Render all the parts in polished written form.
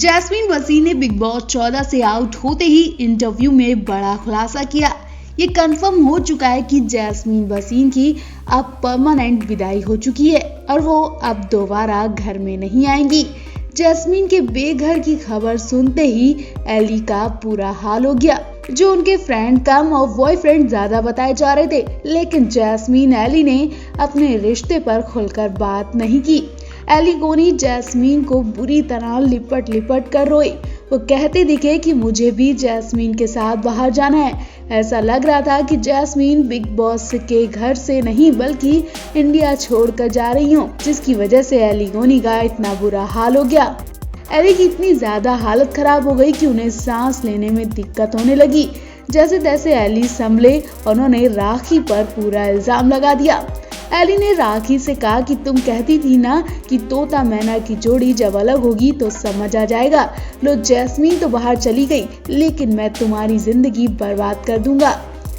Jasmine Wasim ने big boss 14 से out होते ही इंटरव्यू में बड़ा खुलासा किया। ये कंफर्म हो चुका है कि जैस्मीन वसीम की अब परमानेंट विदाई हो चुकी है और वो अब दोबारा घर में नहीं आएंगी। जैस्मीन के बेघर की खबर सुनते ही एली का बुरा हाल हो गया। जो उनके फ्रेंड कम और बॉयफ्रेंड ज्यादा बताए जा रहे थे, लेकिन जैस्मीन एली ने अपने रिश्ते पर खुलकर बात नहीं की। एली गोनी जैस्मीन को बुरी तरह लिपट लिपट कर रोई। वो कहते दिखे कि मुझे भी जैस्मीन के साथ बाहर जाना है। ऐसा लग रहा था कि जैस्मीन बिग बॉस के घर से नहीं बल्कि इंडिया छोड़कर जा रही हूँ, जिसकी वजह से एली गोनी का इतना बुरा हाल हो गया। एली की इतनी ज्यादा हालत खराब हो गई कि उन्हें सांस लेने में दिक्कत होने लगी। जैसे तैसे एली संभले और उन्होंने राखी पर पूरा इल्जाम लगा दिया। एली ने राखी से कहा कि तुम कहती थी ना कि तोता मैना की जोड़ी जब अलग होगी तो समझ आ जाएगा। लो, जैस्मीन तो बाहर चली गई, लेकिन मैं तुम्हारी जिंदगी बर्बाद कर दूंगा।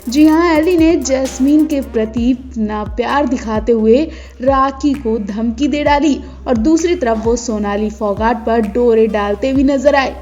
जी हाँ, एली ने जैस्मीन के प्रति ना प्यार दिखाते हुए राखी को धमकी दे डाली और दूसरी तरफ वो सोनाली फोगाट पर डोरे डालते हुए नजर आए।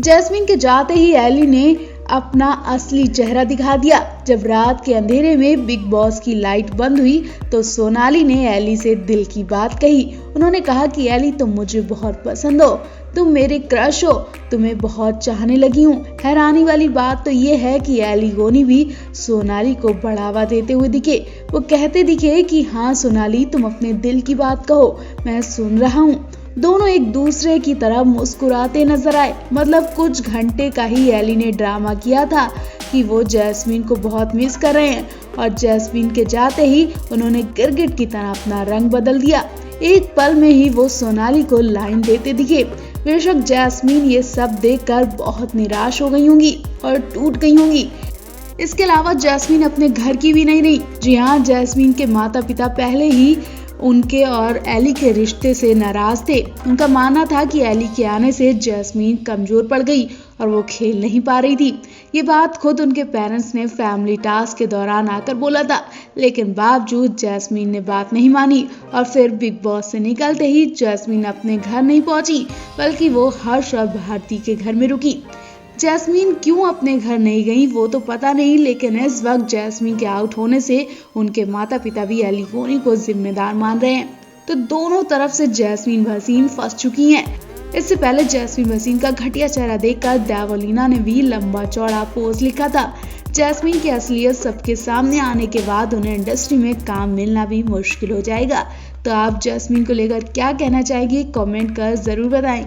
जैस्मीन के जाते ही एली ने अपना असली चेहरा दिखा दिया। जब रात के अंधेरे में बिग बॉस की लाइट बंद हुई तो सोनाली ने एली से दिल की बात कही। उन्होंने कहा कि एली, तुम मुझे बहुत पसंद हो, तुम मेरे क्रश हो, तुम्हें बहुत चाहने लगी हूँ। हैरानी वाली बात तो ये है कि एली गोनी भी सोनाली को बढ़ावा देते हुए दिखे। वो कहते दिखे कि हाँ सोनाली, तुम अपने दिल की बात कहो, मैं सुन रहा हूँ। दोनों एक दूसरे की तरफ मुस्कुराते नजर आए। मतलब कुछ घंटे का ही एली ने ड्रामा किया था कि वो जैस्मीन को बहुत मिस कर रहे हैं और जैस्मीन के जाते ही उन्होंने गिरगिट की तरह अपना रंग बदल दिया। एक पल में ही वो सोनाली को लाइन देते दिखे। बेशक जैस्मीन ये सब देखकर बहुत निराश हो गई होंगी और टूट गई होंगी। इसके अलावा जैस्मीन अपने घर की भी नहीं रही। जी हाँ, जैस्मीन के माता पिता पहले ही उनके और एली के रिश्ते से नाराज थे। उनका मानना था कि एली के आने से जैस्मीन कमजोर पड़ गई और वो खेल नहीं पा रही थी। ये बात खुद उनके पेरेंट्स ने फैमिली टास्क के दौरान आकर बोला था, लेकिन बावजूद जैस्मीन ने बात नहीं मानी और फिर बिग बॉस से निकलते ही जैस्मीन अपने घर नहीं पहुंची, बल्कि वो हर्ष और भारती के घर में रुकी। जैस्मीन क्यों अपने घर नहीं गई वो तो पता नहीं, लेकिन इस वक्त जैस्मीन के आउट होने से उनके माता पिता भी एली गोनी को जिम्मेदार मान रहे हैं। तो दोनों तरफ से जैस्मीन वसीम फंस चुकी हैं। इससे पहले जैस्मीन वसीम का घटिया चेहरा देखकर देवलीना ने भी लंबा चौड़ा पोस्ट लिखा था। जैस्मीन की असलियत सबके सामने आने के बाद उन्हें इंडस्ट्री में काम मिलना भी मुश्किल हो जाएगा। तो आप जैस्मीन को लेकर क्या कहना चाहेंगे, कमेंट कर जरूर बताएं।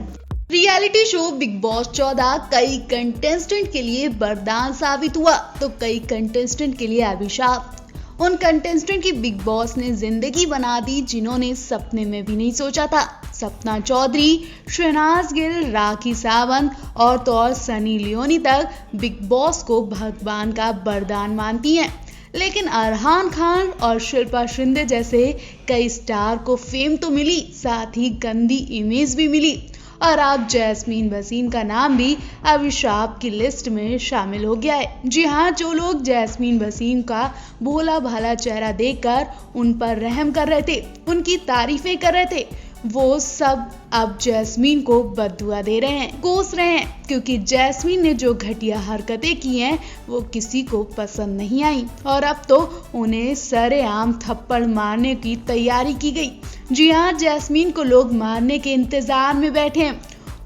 रियलिटी शो बिग बॉस 14 कई कंटेस्टेंट के लिए वरदान साबित हुआ तो कई कंटेस्टेंट के लिए अभिशाप। उन कंटेस्टेंट की बिग बॉस ने जिंदगी बना दी जिन्होंने सपने में भी नहीं सोचा था। सपना चौधरी, शहनाज गिल, राखी सावंत और तो और सनी लियोनी तक बिग बॉस को भगवान का वरदान मानती हैं। लेकिन अरहान खान और शिल्पा शिंदे जैसे कई स्टार को फेम तो मिली, साथ ही गंदी इमेज भी मिली और अब जैस्मीन वसीम का नाम भी अभिशाप की लिस्ट में शामिल हो गया है। जी हाँ, जो लोग जैस्मीन वसीम का भोला भाला चेहरा देखकर उन पर रहम कर रहे थे, उनकी तारीफें कर रहे थे, वो सब अब जैस्मीन को बद्दुआ दे रहे हैं, कोस रहे हैं, क्योंकि जैस्मीन ने जो घटिया हरकतें की हैं वो किसी को पसंद नहीं आई और अब तो उन्हें सरेआम थप्पड़ मारने की तैयारी की गई। जी हाँ, जैस्मीन को लोग मारने के इंतजार में बैठे हैं।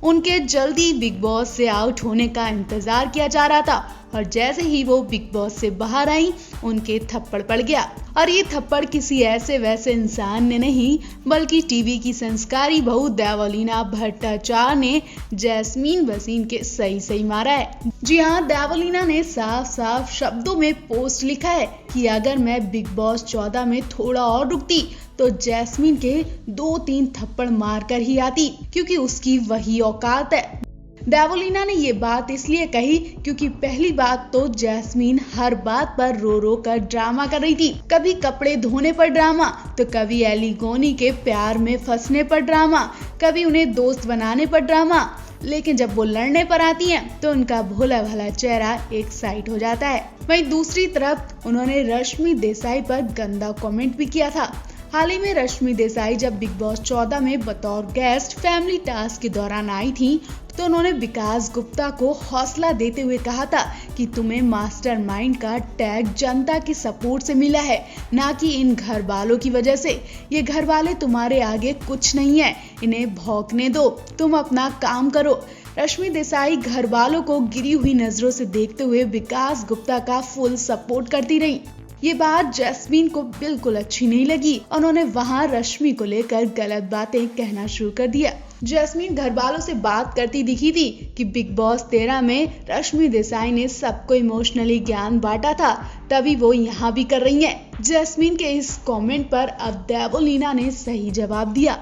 उनके जल्दी बिग बॉस से आउट होने का इंतजार किया जा रहा था और जैसे ही वो बिग बॉस से बाहर आई उनके थप्पड़ पड़ गया। और ये थप्पड़ किसी ऐसे वैसे इंसान ने नहीं, बल्कि टीवी की संस्कारी बहू देवलीना भट्टाचार्य ने जैस्मीन वसीम के सही मारा है। जी हाँ, देवलीना ने साफ साफ शब्दों में पोस्ट लिखा है कि अगर मैं बिग बॉस 14 में थोड़ा और रुकती तो जैस्मीन के 2-3 थप्पड़ मारकर ही आती, क्योंकि उसकी वही औकात है। देवलीना ने ये बात इसलिए कही क्योंकि पहली बात तो जैस्मीन हर बात पर रो रो कर ड्रामा कर रही थी। कभी कपड़े धोने पर ड्रामा, तो कभी एली गोनी के प्यार में फंसने पर ड्रामा, कभी उन्हें दोस्त बनाने पर ड्रामा। लेकिन जब वो लड़ने पर आती हैं तो उनका भोला भाला चेहरा एक साइड हो जाता है। वहीं दूसरी तरफ उन्होंने रश्मि देसाई पर गंदा कमेंट भी किया था। हाल ही में रश्मि देसाई जब बिग बॉस 14 में बतौर गेस्ट फैमिली टास्क के दौरान आई थी तो उन्होंने विकास गुप्ता को हौसला देते हुए कहा था कि तुम्हें मास्टरमाइंड का टैग जनता के सपोर्ट से मिला है, ना कि इन घर वालों की वजह से। ये घर वाले तुम्हारे आगे कुछ नहीं है, इन्हें भौंकने दो, तुम अपना काम करो। रश्मि देसाई घर वालों को गिरी हुई नजरों से देखते हुए विकास गुप्ता का फुल सपोर्ट करती रही। ये बात जैस्मीन को बिल्कुल अच्छी नहीं लगी। उन्होंने वहां रश्मि को लेकर गलत बातें कहना शुरू कर दिया। जैस्मीन घर वालों से बात करती दिखी थी कि बिग बॉस 13 में रश्मि देसाई ने सबको इमोशनली ज्ञान बांटा था, तभी वो यहाँ भी कर रही हैं। जैस्मीन के इस कमेंट पर अब देवोलीना ने सही जवाब दिया।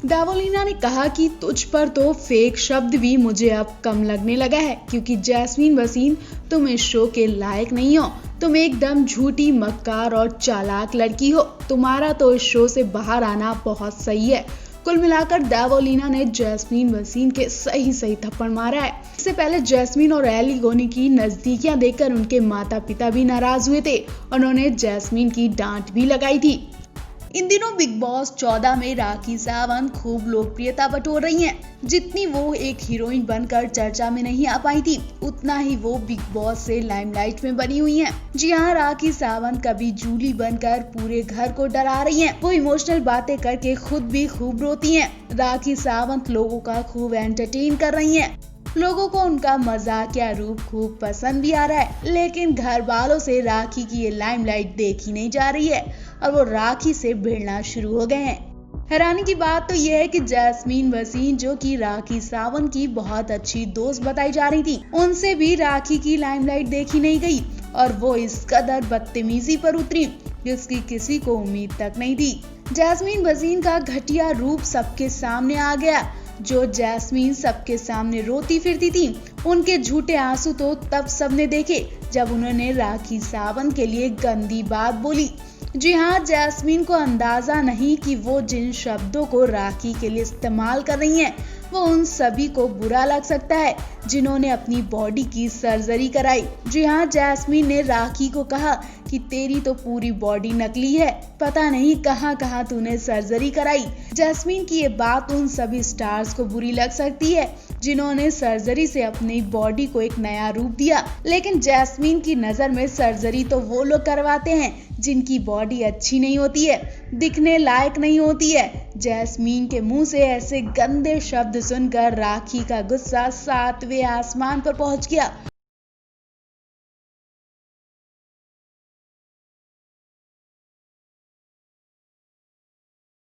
देवोलीना ने कहा कि तुझ पर तो फेक शब्द भी मुझे अब कम लगने लगा है, क्योंकि जैस्मीन वसीम तुम इस शो के लायक नहीं हो। तुम एकदम झूठी, मक्कार और चालाक लड़की हो। तुम्हारा तो इस शो से बाहर आना बहुत सही है। कुल मिलाकर देवोलीना ने जैस्मीन वसीम के सही थप्पड़ मारा है। इससे पहले जैस्मीन और एली गोनी की नजदीकियां देखकर उनके माता पिता भी नाराज हुए थे। उन्होंने जैस्मीन की डांट भी लगाई थी। इन दिनों बिग बॉस 14 में राखी सावंत खूब लोकप्रियता बटोर रही हैं। जितनी वो एक हीरोइन बनकर चर्चा में नहीं आ पाई थी, उतना ही वो बिग बॉस से लाइमलाइट में बनी हुई हैं। जी हाँ, राखी सावंत कभी जूली बनकर पूरे घर को डरा रही हैं। वो इमोशनल बातें करके खुद भी खूब रोती हैं। राखी सावंत लोगों का खूब एंटरटेन कर रही हैं। लोगों को उनका मजाकिया रूप खूब पसंद भी आ रहा है, लेकिन घर वालों से राखी की ये लाइमलाइट देखी नहीं जा रही है और वो राखी से भिड़ना शुरू हो गए हैं। हैरानी की बात तो यह है कि जैस्मीन वसीम, जो कि राखी सावंत की बहुत अच्छी दोस्त बताई जा रही थी, उनसे भी राखी की लाइमलाइट देखी नहीं गई और वो इस कदर बदतमीजी पर उतरी जिसकी किसी को उम्मीद तक नहीं थी। जैस्मीन वसीम का घटिया रूप सबके सामने आ गया। जो जैस्मीन सबके सामने रोती फिरती थी, उनके झूठे आंसू तो तब सबने देखे जब उन्होंने राखी सावंत के लिए गंदी बात बोली। जी हाँ, जैस्मीन को अंदाजा नहीं कि वो जिन शब्दों को राखी के लिए इस्तेमाल कर रही हैं, वो उन सभी को बुरा लग सकता है जिन्होंने अपनी बॉडी की सर्जरी कराई। जी हाँ, जैस्मीन ने राखी को कहा कि तेरी तो पूरी बॉडी नकली है, पता नहीं कहाँ कहाँ तूने सर्जरी कराई। जैस्मीन की ये बात उन सभी स्टार्स को बुरी लग सकती है जिन्होंने सर्जरी से अपनी बॉडी को एक नया रूप दिया, लेकिन जैस्मीन की नजर में सर्जरी तो वो लोग करवाते हैं जिनकी बॉडी अच्छी नहीं होती है, दिखने लायक नहीं होती है। जैस्मीन के मुंह से ऐसे गंदे शब्द सुनकर राखी का गुस्सा 7वें आसमान पर पहुंच गया।